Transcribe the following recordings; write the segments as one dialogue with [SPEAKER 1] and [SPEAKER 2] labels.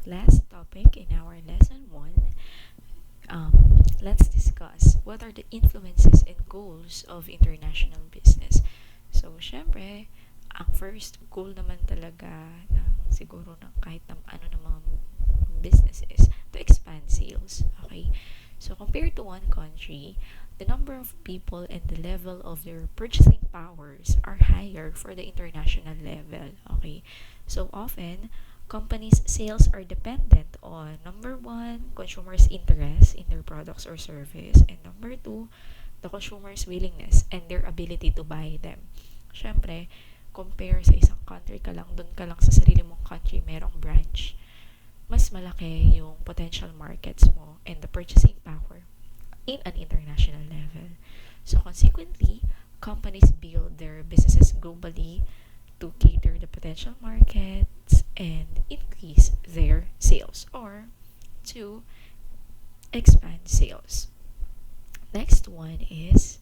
[SPEAKER 1] last topic in our lesson 1, let's discuss what are the influences and goals of international business. So, syempre, ang first goal naman talaga siguro ng kahit ano ng mga business is to expand sales. Okay? So, compared to one country, the number of people and the level of their purchasing powers are higher for the international level. Okay? So, often, companies' sales are dependent on number one, consumers' interest in their products or service, and number two, the consumer's willingness and their ability to buy them. Syempre, compare sa isang country ka lang, dun ka lang sa sarili mong country, merong branch, mas malaki yung potential markets mo and the purchasing power in an international level. So consequently, companies build their businesses globally to cater the potential markets and increase their sales or to expand sales. Next one is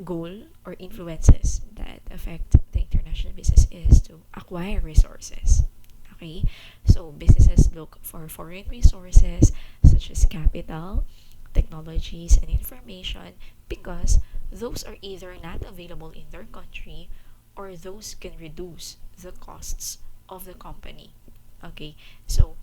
[SPEAKER 1] goal or influences that affect the international business is to acquire resources. Okay, so businesses look for foreign resources such as capital, technologies, and information because those are either not available in their country or those can reduce the costs of the company. Okay, so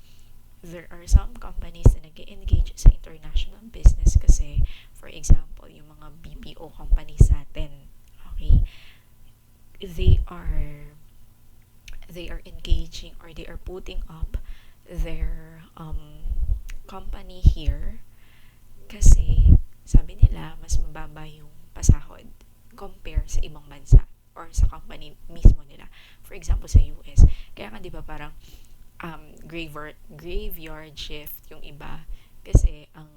[SPEAKER 1] there are some companies na nag-engage sa international business kasi, for example, yung mga BPO companies natin, okay, they are they are engaging or they are putting up their company here kasi sabi nila mas mababa yung pasahod compare sa ibang bansa or sa company mismo nila. For example, sa US. Kaya nga 'di ba parang graveyard shift yung iba kasi ang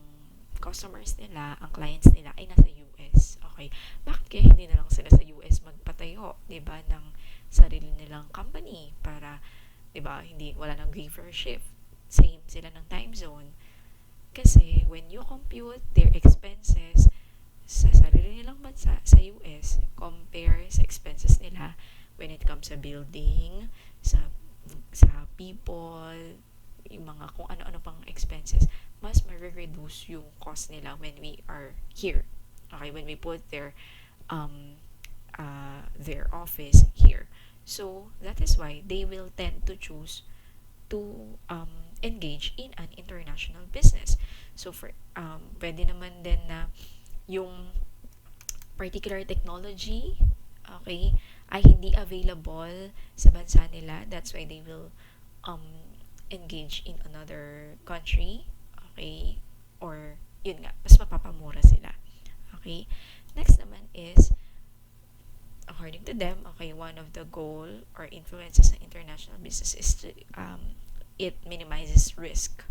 [SPEAKER 1] customers nila, ang clients nila ay nasa US. Okay. Bakit kaya hindi na lang sila sa US magpatayo, 'di ba, ng sarili nilang company para 'di ba, hindi wala nang graveyard shift. Same sila ng time zone. Kasi when you compute their expenses sa sarili nilang bansa sa US compare sa expenses nila when it comes sa building, sa people, yung mga kung ano-ano pang expenses, mas ma-reduce yung cost nila when we are here. Okay, when we put their office here. So that is why they will tend to choose to engage in an international business. So for pwede naman din na yung particular technology, okay, ay hindi available sa bansa nila. That's why they will engage in another country, okay, or yun nga, mas mapapamura sila. Okay, next naman is according to them, okay, one of the goal or influences ng international business is to it minimizes risk.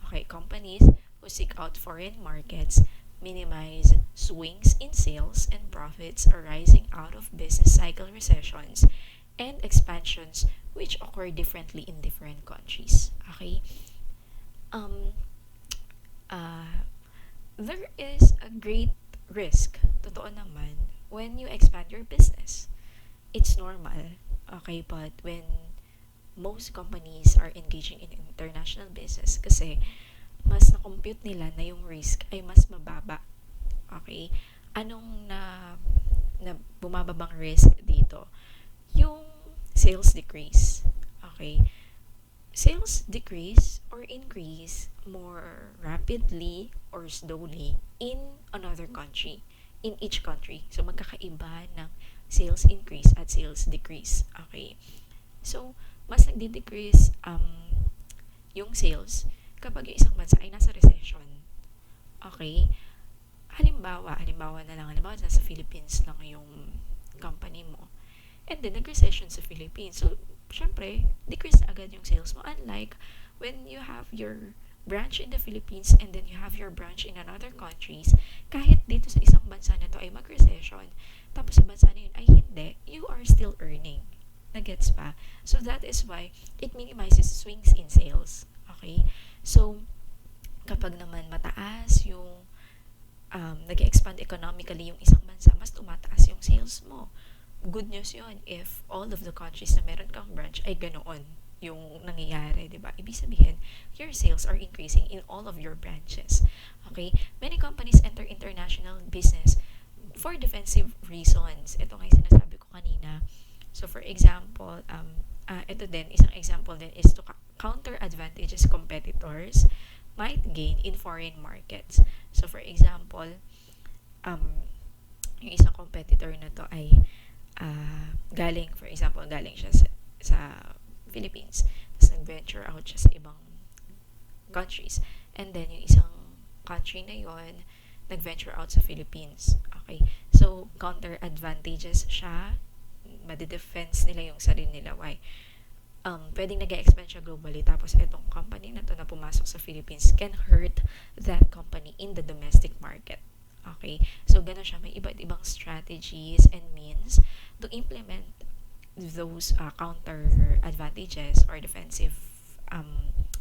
[SPEAKER 1] Okay, companies who seek out foreign markets minimize swings in sales and profits arising out of business cycle recessions and expansions which occur differently in different countries. Okay? Um, there is a great risk, totoo naman, when you expand your business. It's normal, okay? But when most companies are engaging in international business kasi mas na-compute nila na yung risk ay mas mababa. Okay? Anong na bumababang risk dito? Yung sales decrease. Okay? Sales decrease or increase more rapidly or slowly in another country, in each country. So, magkakaiba ng sales increase at sales decrease. Okay? So, mas nagdi-decrease yung sales kapag yung isang bansa ay nasa recession. Okay? Halimbawa na lang, halimbawa nasa Philippines lang yung company mo. And then, nag-recession sa Philippines. So, syempre, decrease na agad yung sales mo. Unlike when you have your branch in the Philippines and then you have your branch in another countries, kahit dito sa isang bansa na to ay mag-recession, tapos sa bansa na yun ay hindi, you are still earning. Nagets pa? So, that is why it minimizes swings in sales. Okay? So, kapag naman mataas yung nag-expand economically yung isang bansa, mas tumataas yung sales mo. Good news yon if all of the countries na meron kang branch ay ganoon yung nangyayari, di ba? Ibig sabihin, your sales are increasing in all of your branches. Okay? Many companies enter international business for defensive reasons. Ito nga yung sinasabi ko kanina. So, for example, ito din, isang example din is to counter advantages competitors might gain in foreign markets. So, for example, yung isang competitor na to ay galing siya sa Philippines. Tapos nag-venture out siya sa ibang countries. And then, yung isang country na yon nag-venture out sa Philippines. Okay? So, counter advantages siya. Madidefense nila yung sarili nila. Why? Pwedeng nag-expand siya globally, tapos itong company na to na pumasok sa Philippines can hurt that company in the domestic market. Okay? So, gano'n siya. May iba't ibang strategies and means to implement those counter advantages or defensive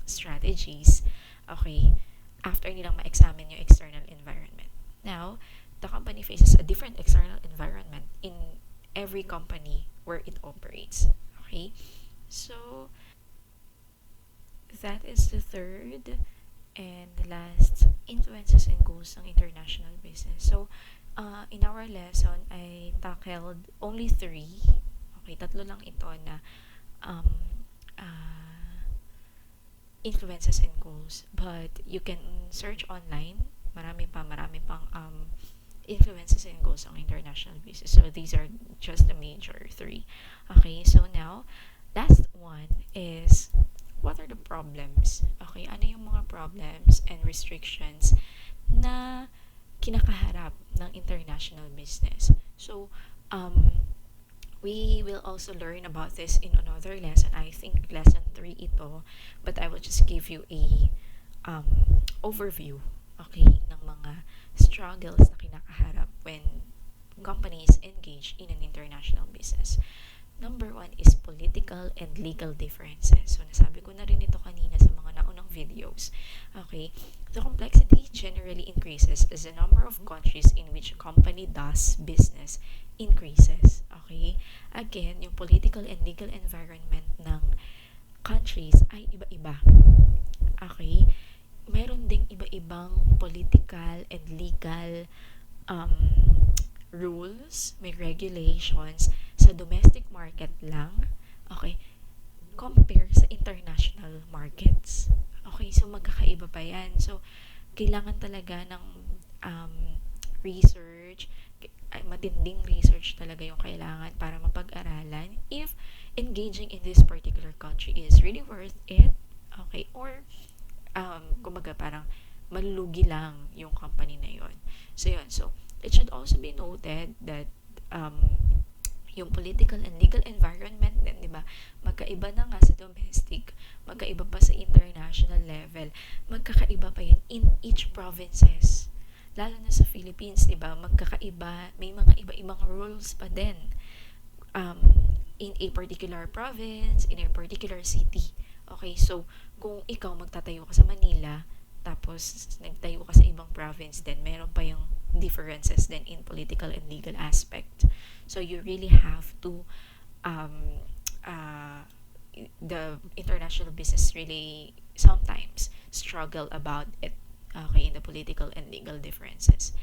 [SPEAKER 1] strategies. Okay? After nilang ma-examine yung external environment. Now, the company faces a different external environment in every company where it operates. Okay? So, that is the third and last influences and goals ng international business. So, in our lesson, I tackled only 3. Okay, 3 lang ito na influences and goals. But you can search online. Marami pang influences and goals ng international business. So, these are just the major 3. Okay, so now, last one is, what are the problems? Okay, ano yung mga problems and restrictions na kinakaharap ng international business? So, we will also learn about this in another lesson. I think lesson 3 ito, but I will just give you a overview, okay, ng mga struggles na kinakaharap when companies engage in an international business. Number 1 is political and legal differences. So, nasabi ko na rin ito kanina sa mga naunang videos. Okay? The complexity generally increases as the number of countries in which a company does business increases. Okay? Again, yung political and legal environment ng countries ay iba-iba. Okay? Meron ding iba-ibang political and legal rules, may regulations sa domestic market lang, okay, compare sa international markets. Okay, so magkakaiba pa yan. So, kailangan talaga ng research, matinding research talaga yung kailangan para mapag-aralan if engaging in this particular country is really worth it, okay, or kumbaga parang malulugi lang yung company na yon. So, yun. So, it should also be noted that yung political and legal environment din, di ba? Magkaiba na nga sa domestic, magkaiba pa sa international level, magkakaiba pa yan in each provinces. Lalo na sa Philippines, di ba? Magkakaiba, may mga iba-ibang rules pa din in a particular province, in a particular city. Okay, so kung ikaw magtatayo ka sa Manila, tapos nagtayo ka sa ibang province, then meron pa yung differences then in political and legal aspect. So you really have to the international business really sometimes struggle about it, okay, in the political and legal differences.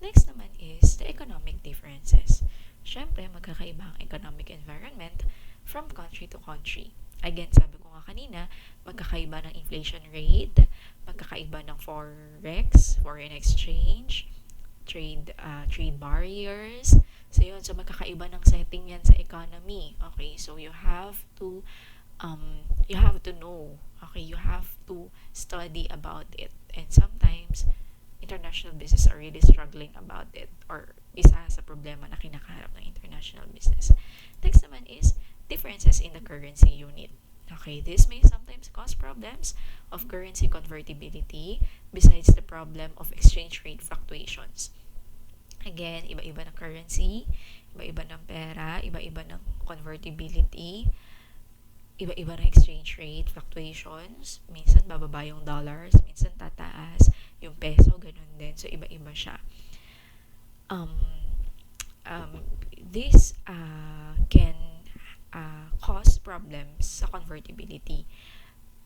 [SPEAKER 1] Next naman is the economic differences. Syempre, magkakaiba ang economic environment from country to country. Again, sabi ko nga kanina, magkakaiba ng inflation rate, magkakaiba ng forex, foreign exchange, trade barriers. So, yun. So, magkakaiba ng setting yan sa economy. Okay? So, you have to know. Okay? You have to study about it. And sometimes, international business are really struggling about it, or isa sa problema na kinakaharap ng international business. Next naman is differences in the currency unit. Okay, this may sometimes cause problems of currency convertibility besides the problem of exchange rate fluctuations. Again, iba-iba ng currency, iba-iba ng pera, iba-iba ng convertibility, iba-iba ng exchange rate fluctuations. Minsan bababa yung dollars, minsan tataas, yung peso, ganun din. So, iba-iba siya. This can cause problems problems sa convertibility.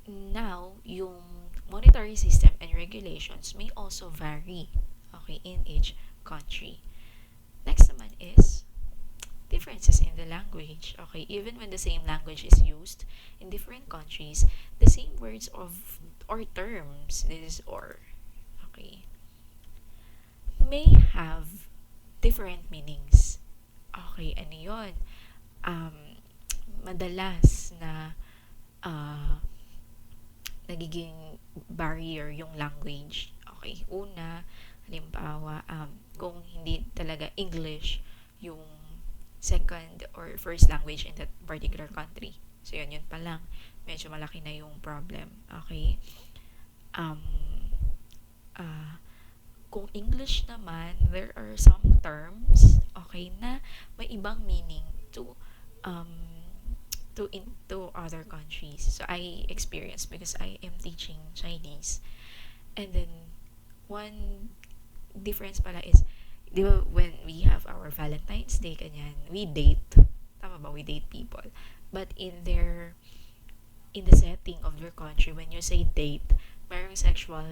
[SPEAKER 1] Now, yung monetary system and regulations may also vary, okay, in each country. Next naman is differences in the language. Okay, even when the same language is used in different countries, the same words of or terms, this is or, okay, may have different meanings. Okay, ano yun? Madalas na uh, nagiging barrier yung language. Okay, una, halimbawa, kung hindi talaga English yung second or first language in that particular country. So, yun pa lang. Medyo malaki na yung problem. Okay? Um, uh, kung English naman, there are some terms, okay, na may ibang meaning um, to other countries. So, I experienced because I am teaching Chinese. And then, one difference pala is, di ba, when we have our Valentine's Day, kanyan, we date. Tama ba? We date people. But in the setting of your country, when you say date, mayroong sexual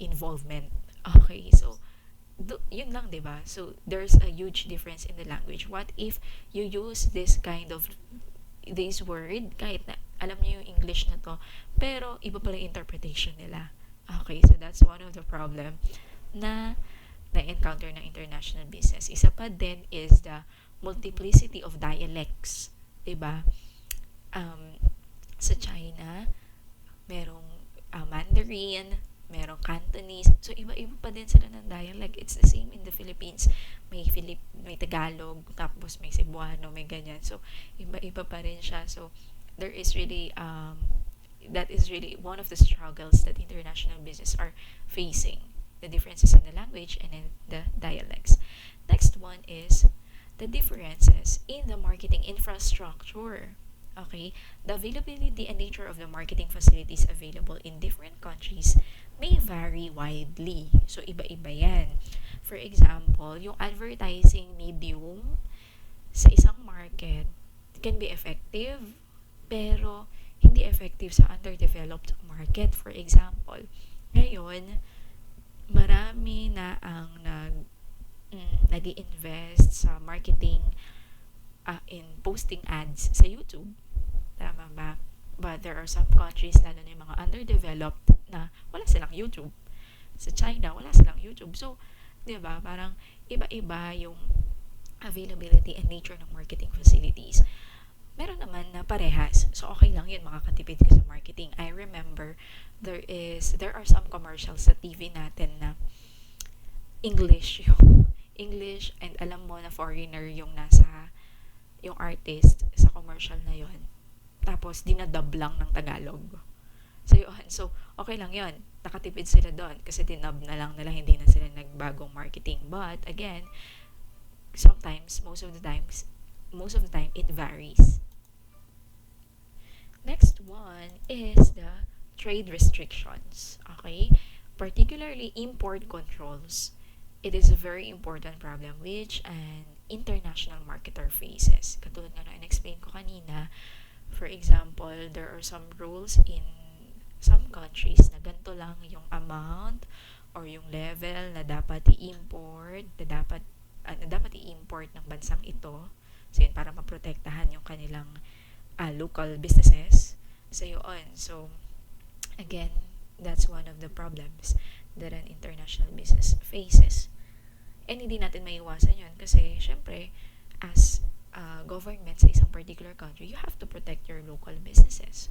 [SPEAKER 1] involvement. Okay, so, yun lang, di ba? So, there's a huge difference in the language. What if you use this word, kahit na alam niyo yung English na to, pero iba pala yung interpretation nila. Okay, so that's one of the problem na na-encounter ng international business. Isa pa din is the multiplicity of dialects. Diba? Sa China, merong Mandarin, merong Cantonese. So, iba-iba pa din sila ng dialect. It's the same in the Philippines. May Tagalog, tapos may Cebuano, may ganyan. So, iba-iba pa rin siya. So, there is really, that is really one of the struggles that international business are facing. The differences in the language and in the dialects. Next one is the differences in the marketing infrastructure. Okay, the availability and nature of the marketing facilities available in different countries may vary widely. So, iba-iba yan. For example, yung advertising medium sa isang market can be effective, pero hindi effective sa underdeveloped market. For example, ngayon, marami na ang nag-i-invest sa marketing in posting ads sa YouTube. Tama ba? But there are some countries, lalo na yung mga underdeveloped, na wala silang YouTube. Sa China, wala silang YouTube. So, di ba, parang iba-iba yung availability and nature ng marketing facilities. Meron naman na parehas. So, okay lang yun, makakatipid ka sa marketing. I remember, there are some commercials sa TV natin na English and alam mo na foreigner yung artist sa commercial na yon. Tapos, dinadub lang ng Tagalog. So, yun. So, okay lang yun. Nakatipid sila doon kasi dinub na lang nila, hindi na sila nagbagong marketing. But, again, sometimes, most of the time, it varies. Next one is the trade restrictions. Okay? Particularly import controls. It is a very important problem which an international marketer faces. Katulad nga na in-explain ko kanina, for example, there are some rules in some countries na ganito lang yung amount or yung level na dapat i-import, na dapat i-import ng bansang ito. So, yun, para maprotektahan yung kanilang local businesses. So, yun. So, again, that's one of the problems that an international business faces. And hindi natin maiwasan yun kasi, syempre, as government sa isang particular country, you have to protect your local businesses.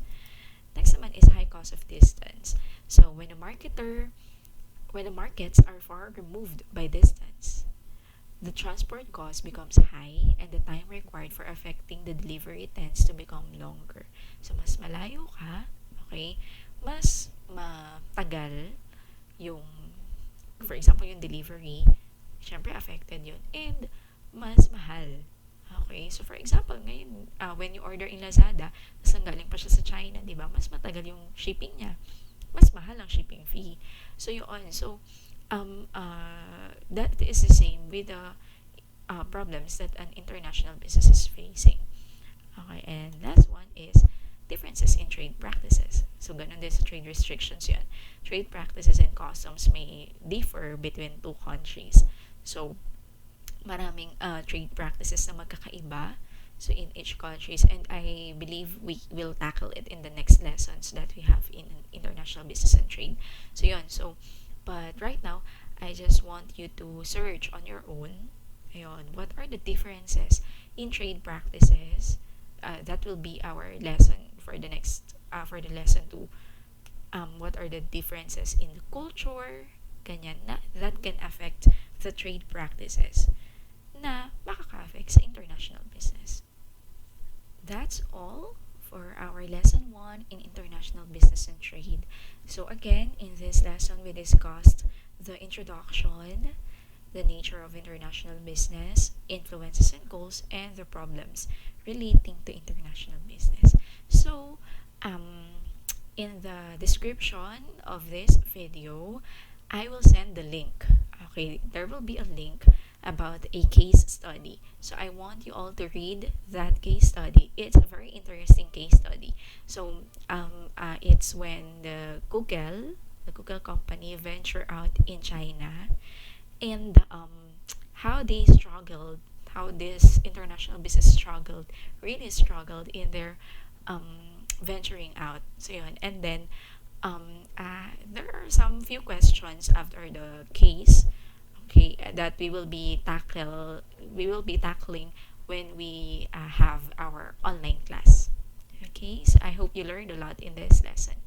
[SPEAKER 1] Next naman is high cost of distance. So, when the markets are far removed by distance, the transport cost becomes high and the time required for effecting the delivery tends to become longer. So, mas malayo ka, okay, mas matagal yung, for example, yung delivery, syempre affected yun, and mas mahal. Okay, so for example, ngayon, when you order in Lazada, tas galing pa siya sa China, di ba, mas matagal yung shipping niya, mas mahal ang shipping fee. So, yun, so, that is the same with the problems that an international business is facing. Okay, and last one is differences in trade practices. So, ganun din sa trade restrictions yan. Trade practices and customs may differ between two countries. So, maraming trade practices na magkakaiba so in each countries, and I believe we will tackle it in the next lessons that we have in international business and trade. So yun, so but right now I just want you to search on your own, ayun, what are the differences in trade practices. That will be our lesson for the next for the lesson 2. What are the differences in the culture, ganyan, na that can affect the trade practices na makaka-affect sa international business. That's all for our lesson 1 in international business and trade. So again, in this lesson we discussed the introduction, the nature of international business, influences and goals, and the problems relating to international business. So, in the description of this video, I will send the link. Okay, there will be a link about a case study. So I want you all to read that case study. It's a very interesting case study. So it's when the Google company, venture out in China, and how they struggled, how this international business struggled, really struggled in their venturing out. So yun, and then there are some few questions after the case, okay, that we will be tackling when we have our online class. Okay, so I hope you learned a lot in this lesson.